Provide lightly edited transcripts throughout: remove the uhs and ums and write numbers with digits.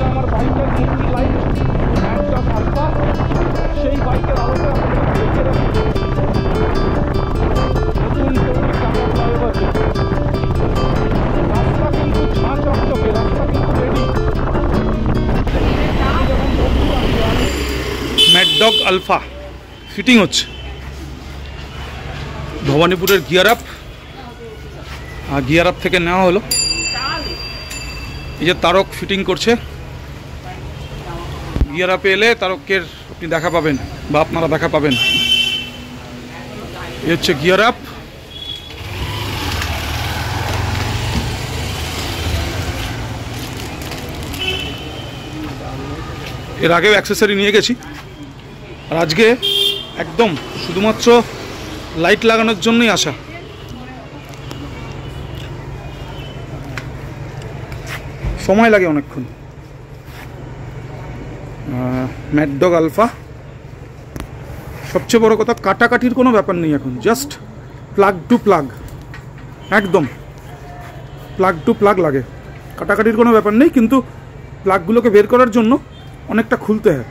আমার বাইকের মূল লাইট ম্যাডডগ আলফা। সেই বাইকের আলোতে আপনাদের দেখে রাখি নতুন তৈরি কাটা ফ্লাইওভার। রাস্তা কিন্তু ঝাঁ চকচকে, রাস্তা কিন্তু রেডি। ম্যাডডগ আলফা ফিটিং হচ্ছে ভবানীপুরের গিয়ার আপ। গিয়ার আপ থেকে নেওয়া হলো। এই যে তারক ফিটিং করছে। গিয়ার আপে এলে তারকের আপনি দেখা পাবেন বা আপনারা দেখা পাবেন। এই হচ্ছে গিয়ার আপ। এর আগেও অ্যাক্সেসরি নিয়ে গেছি, আর আজকে একদম শুধুমাত্র লাইট লাগানোর জন্যই আসা। সময় লাগে অনেকক্ষণ। ম্যাডডগ আলফা। সবচেয়ে বড় কথা, কাটাকাটির কোনো ব্যাপার নেই এখন, জাস্ট প্লাগ টু প্লাগ, একদম প্লাগ টু প্লাগ লাগে। কাটাকাটির কোনো ব্যাপার নেই, কিন্তু প্লাগগুলোকে বের করার জন্য অনেকটা খুলতে হয়,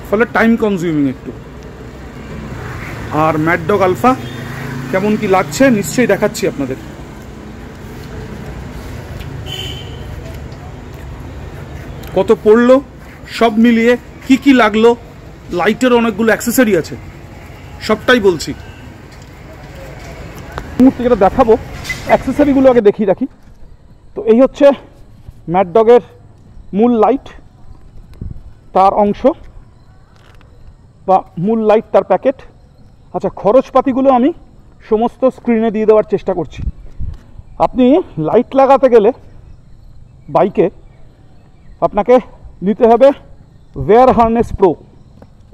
ফলে টাইম কনজিউমিং একটু। আর ম্যাডডগ আলফা কেমন কি লাগছে নিশ্চয়ই দেখাচ্ছি আপনাদের। কত পড়লো সব মিলিয়ে, কি কি লাগলো, লাইটের অনেকগুলো অ্যাক্সেসরি আছে, সবটাই বলছি। মুহূর্তে যেটা দেখাবো, অ্যাক্সেসরিগুলো আগে দেখিয়ে রাখি। তো এই হচ্ছে ম্যাডডগের মূল লাইট, তার অংশ বা মূল লাইট, তার প্যাকেট। আচ্ছা, খরচপাতিগুলো আমি সমস্ত স্ক্রিনে দিয়ে দেওয়ার চেষ্টা করছি। আপনি লাইট লাগাতে গেলে বাইকে আপনাকে নিতে হবে ওয়্যার হারনেস প্রো।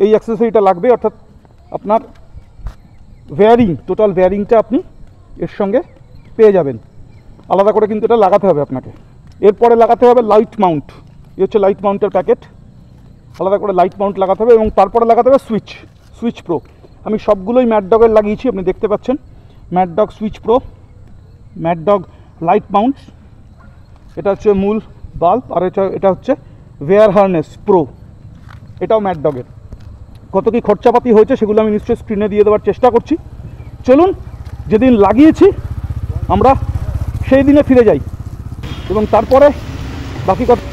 এই অ্যাক্সেসরিটা লাগবে, অর্থাৎ আপনার ওয়্যারিং, টোটাল ওয়্যারিংটা আপনি এর সঙ্গে পেয়ে যাবেন। আলাদা করে কিন্তু এটা লাগাতে হবে আপনাকে। এরপরে লাগাতে হবে লাইট মাউন্ট। এই হচ্ছে লাইট মাউন্টের প্যাকেট। আলাদা করে লাইট মাউন্ট লাগাতে হবে, এবং তারপরে লাগাতে হবে সুইচ প্রো। আমি সবগুলোই ম্যাডডগের লাগিয়েছি, আপনি দেখতে পাচ্ছেন। ম্যাডডগ সুইচ প্রো, ম্যাডডগ লাইট মাউন্ট, এটা হচ্ছে মূল বাল্ব, আর এটা হচ্ছে ওয়্যার হারনেস প্রো, এটাও ম্যাডডগের। কত কী খরচাপাতি হয়েছে সেগুলো আমি নিশ্চয়ই স্ক্রিনে দিয়ে দেওয়ার চেষ্টা করছি। চলুন, যেদিন লাগিয়েছি আমরা সেই দিনে ফিরে যাই, এবং তারপরে বাকি কথা।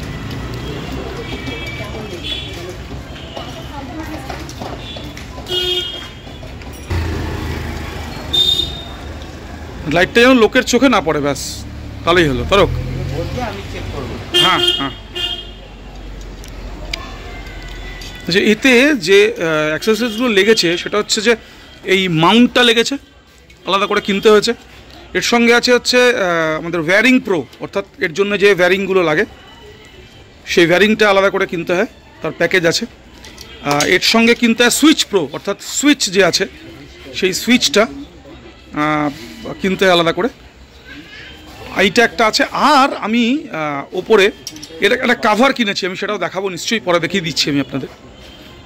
লাইটটা যেন লোকের চোখে না পড়ে, ব্যাস তাহলেই হলো। তারক, হ্যাঁ হ্যাঁ। আচ্ছা, এতে যে অ্যাক্সেসরিজগুলো লেগেছে সেটা হচ্ছে যে এই মাউন্টটা লেগেছে, আলাদা করে কিনতে হয়েছে। এর সঙ্গে আছে হচ্ছে আমাদের ওয়্যারিং প্রো, অর্থাৎ এর জন্য যে ওয়্যারিংগুলো লাগে সেই ওয়্যারিংটা আলাদা করে কিনতে হয়, তার প্যাকেজ আছে। এর সঙ্গে কিনতে হয় সুইচ প্রো, অর্থাৎ সুইচ যে আছে সেই সুইচটা কিনতে হয় আলাদা করে। এইটা একটা আছে। আর আমি ওপরে এটা একটা কাভার কিনেছি, আমি সেটাও দেখাবো নিশ্চয়ই, পরে দেখিয়ে দিচ্ছি আমি আপনাদের।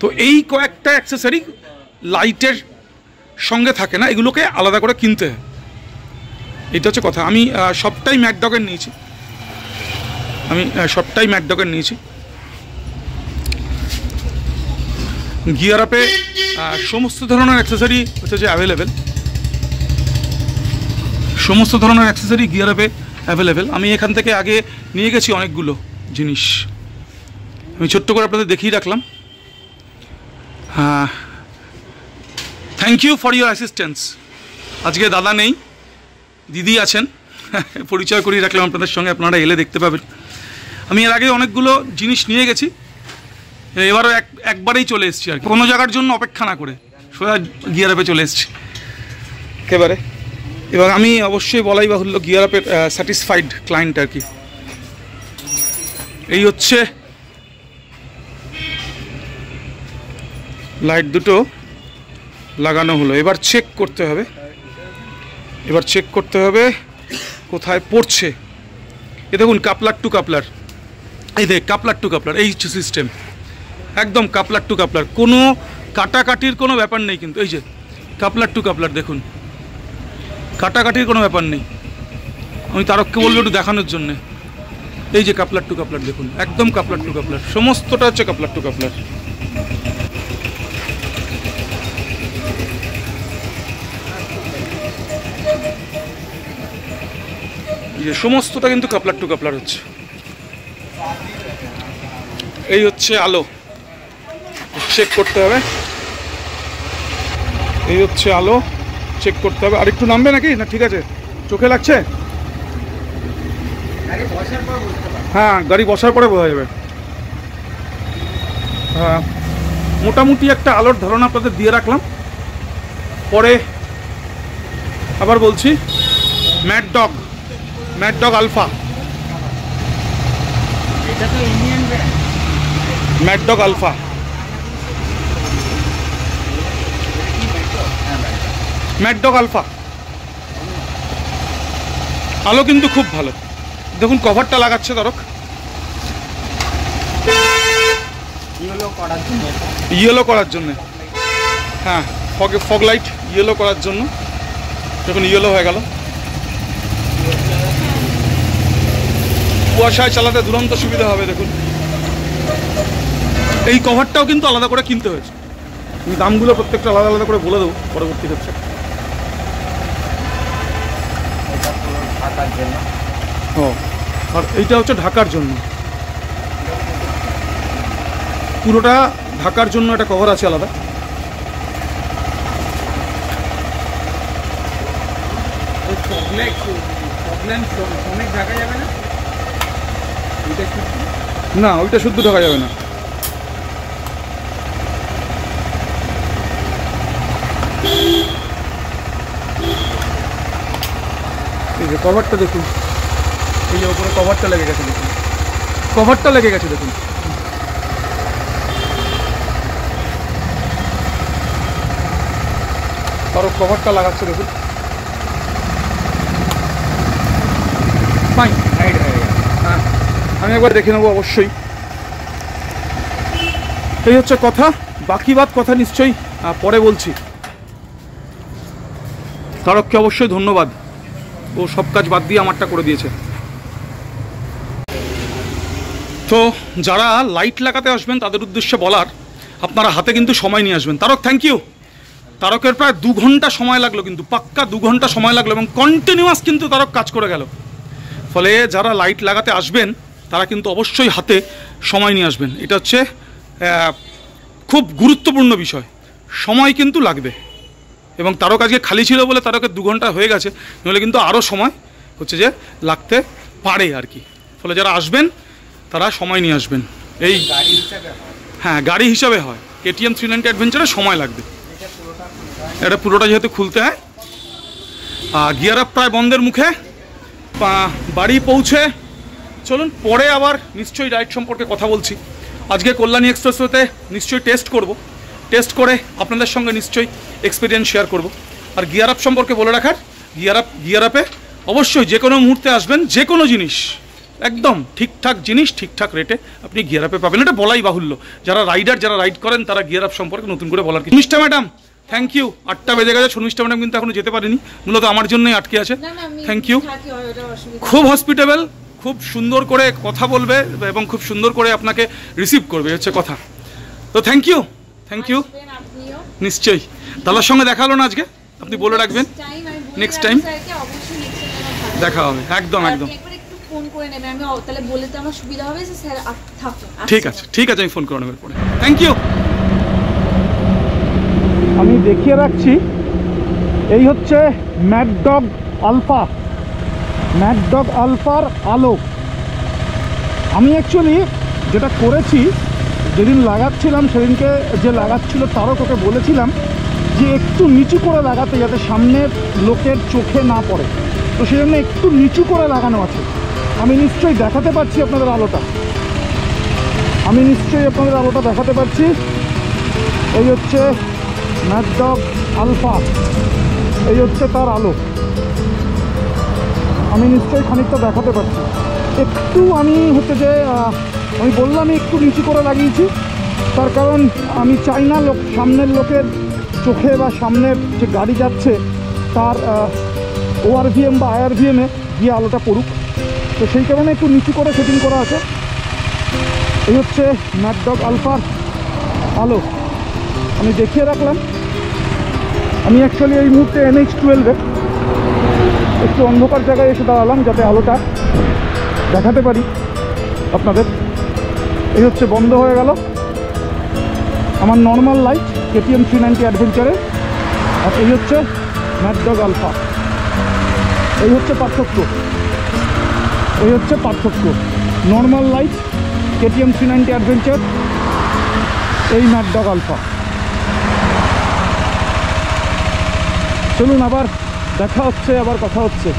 তো এই কয়েকটা অ্যাক্সেসরি লাইটের সঙ্গে থাকে না, এগুলোকে আলাদা করে কিনতে হয়। এটা হচ্ছে কথা। আমি সবটাই ম্যাডডগের নিয়েছি। গিয়ার আপে সমস্ত ধরনের অ্যাক্সেসরি হচ্ছে যে অ্যাভেলেবেল, সমস্ত ধরনের অ্যাক্সেসরি গিয়ার আপে অ্যাভেলেবেল। আমি এখান থেকে আগে নিয়ে গেছি অনেকগুলো জিনিস, আমি ছোট্ট করে আপনাদের দেখিয়ে রাখলাম। Thank you for your assistance. আজকে দাদা নেই, দিদি আছেন, পরিচয় করিয়ে রাখলাম আপনাদের সঙ্গে, আপনারা এলে দেখতে পাবেন। আমি এর আগে অনেকগুলো জিনিস নিয়ে গেছি, এবারও একবারেই চলে এসেছি আর কি, কোনো জায়গার জন্য অপেক্ষা না করে সোজা গিয়ার আপে চলে এসেছি একেবারে। এবং আমি অবশ্যই বলাই বাহুল্য গিয়ার আপের স্যাটিসফাইড ক্লায়েন্ট আর কি। এই হচ্ছে লাইট দুটো লাগানো হলো। এবার চেক করতে হবে কোথায় পড়ছে। এ দেখুন, কাপলার টু কাপলার, এই দেখ কাপলার টু কাপলার, এই হচ্ছে সিস্টেম, একদম কাপলার টু কাপলার, কোনো কাটাকাটির কোনো ব্যাপার নেই কিন্তু। এই যে কাপলার টু কাপলার, দেখুন কাটাকাটির কোনো ব্যাপার নেই। আমি তারককে বলবো একটু দেখানোর জন্যে। এই যে কাপলার টু কাপলার দেখুন, একদম কাপলার টু কাপলার, সমস্তটা হচ্ছে কাপলার টু কাপলার। সমস্তটা কিন্তু কাপলার টু কাপলার হচ্ছে। এই হচ্ছে আলো, চেক করতে হবে। এই হচ্ছে আলো, চেক করতে হবে। আর একটু নামবে নাকি না? ঠিক আছে, চোখে লাগছে? হ্যাঁ, গাড়ি বসার পরে বোঝা যাবে। হ্যাঁ, মোটামুটি একটা আলোর ধারণা আপনাদের দিয়ে রাখলাম, পরে আবার বলছি। ম্যাড ডগ আলফা, এটা তো Indian brand. Mad dog alpha. Mad dog alpha আলো কিন্তু খুব ভালো। দেখুন কভারটা লাগাচ্ছে তারক, ইয়েলো করার জন্য। হ্যাঁ, ফগ লাইট ইয়েলো করার জন্য। দেখুন ইয়েলো হয়ে গেল। কুয়াশায় চালাতে দুরন্ত সুবিধা হবে। দেখুন এই কভারটাও কিন্তু আলাদা করে কিনতে হয়েছে। আমি দামগুলো প্রত্যেকটা আলাদা আলাদা করে বলে দেবো পরবর্তী ক্ষেত্রে। ও, আর এইটা হচ্ছে ঢাকার জন্য, পুরোটা ঢাকার জন্য একটা কভার আছে আলাদা। না, ওইটা শুদ্ধ ঢাকা যাবে না। এই যে কভারটা দেখুন, এই যে উপরে কভারটা লেগে গেছে। দেখুন কভারটা লেগে গেছে। দেখুন তারও কভারটা লাগাচ্ছে। দেখুন ফাইন। হ্যাঁ, আমি একবার দেখে নেবো অবশ্যই। এই হচ্ছে কথা, বাকি বাদ কথা নিশ্চয়ই পরে বলছি। তারককে অবশ্যই ধন্যবাদ, ও সব কাজ বাদ দিয়ে আমারটা করে দিয়েছে। তো যারা লাইট লাগাতে আসবেন তাদের উদ্দেশ্যে বলার, আপনারা হাতে কিন্তু সময় নিয়ে আসবেন। Tarak thank you. তারকের প্রায় 2 ঘন্টা সময় লাগলো, কিন্তু পাক্কা 2 ঘন্টা সময় লাগলো, এবং কন্টিনিউয়াস কিন্তু তারক কাজ করে গেল। ফলে যারা লাইট লাগাতে আসবেন তারা কিন্তু অবশ্যই হাতে সময় নিয়ে আসবেন। এটা হচ্ছে খুব গুরুত্বপূর্ণ বিষয়, সময় কিন্তু লাগবে। এবং তারক আজকে খালি ছিল বলে তারকের 2 ঘন্টা হয়ে গেছে, নাহলে কিন্তু আরও সময় হচ্ছে যে লাগতে পারে আর কি। ফলে যারা আসবেন তারা সময় নিয়ে আসবেন। এই হ্যাঁ, গাড়ি হিসাবে হয়। KTM 390 অ্যাডভেঞ্চারে সময় লাগবে। এটা পুরোটা যেহেতু খুলতে হয়। গিয়ার আপ প্রায় বন্ধের মুখে। বাড়ি পৌঁছে চলুন পরে আবার নিশ্চয়ই রাইড সম্পর্কে কথা বলছি। আজকে কল্যাণী এক্সপ্রেসওয়েতে নিশ্চয়ই টেস্ট করব, টেস্ট করে আপনাদের সঙ্গে নিশ্চয়ই এক্সপিরিয়েন্স শেয়ার করব। আর গিয়ার আপ সম্পর্কে বলে রাখার, গিয়ার আপে অবশ্যই যে কোনো মুহূর্তে আসবেন, যে কোনো জিনিস একদম ঠিকঠাক জিনিস ঠিকঠাক রেটে আপনি গিয়ার আপে পাবেন। এটা বলাই বাহুল্য, যারা রাইড করেন তারা গিয়ার আপ সম্পর্কে নতুন করে বলার কিছু। Mister madam thank you. 8টা বেজে গেছে, শর্মিষ্ঠা ম্যাডাম কিন্তু এখনো যেতে পারেনি, মূলত আমার জন্যই আটকে আছে। Thank you. খুব হসপিটেবল, খুব সুন্দর করে কথা বলবে এবং খুব সুন্দর করে আপনাকে রিসিভ করবে, হচ্ছে কথা। তো থ্যাংক ইউ। নিশ্চয়ই দাদার সঙ্গে দেখা হলো না আজকে, আপনি বলে রাখবেন নেক্সট টাইম দেখা হবে। একদম একদম ঠিক আছে, ঠিক আছে, আমি ফোন করে নেবেন পরে। Thank you. আমি দেখিয়ে রাখছি, এই হচ্ছে ম্যাড ডগ আলফার আলো। আমি অ্যাকচুয়ালি যেটা করেছি, যেদিন লাগাচ্ছিলাম সেদিনকে যে লাগাচ্ছিল তারও তোকে বলেছিলাম যে একটু নিচু করে লাগাতে, যাতে সামনের লোকের চোখে না পড়ে। তো সেই জন্য একটু নিচু করে লাগানো আছে। আমি নিশ্চয়ই দেখাতে পারছি আপনাদের আলোটা, দেখাতে পারছি। এই হচ্ছে ম্যাড ডগ আলফা, এই হচ্ছে তার আলো। আমি নিশ্চয়ই খানিকটা দেখাতে পারছি। একটু আমি হচ্ছে যে আমি বললাম একটু নিচু করে লাগিয়েছি, তার কারণ আমি চাই না সামনের লোকের চোখে বা সামনের যে গাড়ি যাচ্ছে তার ORVM বা IRVM-এ গিয়ে আলোটা পড়ুক। তো সেই কারণে একটু নিচু করে সেটিং করা আছে। এই হচ্ছে ম্যাড ডগ আলফার আলো, আমি দেখিয়ে রাখলাম। আমি অ্যাকচুয়ালি এই মুহূর্তে NH12 একটু অন্ধকার জায়গায় এসে দাঁড়ালাম যাতে আলোটা দেখাতে পারি আপনাদের। এই হচ্ছে বন্ধ হয়ে গেল আমার নর্মাল লাইট KTM 390 অ্যাডভেঞ্চারে, আর এই হচ্ছে ম্যাড ডগ আলফা। এই হচ্ছে পার্থক্য, এই হচ্ছে পার্থক্য। নর্মাল লাইট KTM 390 অ্যাডভেঞ্চার, এই ম্যাড ডগ আলফা। চলুন আবার দেখা হচ্ছে, আবার কথা হচ্ছে।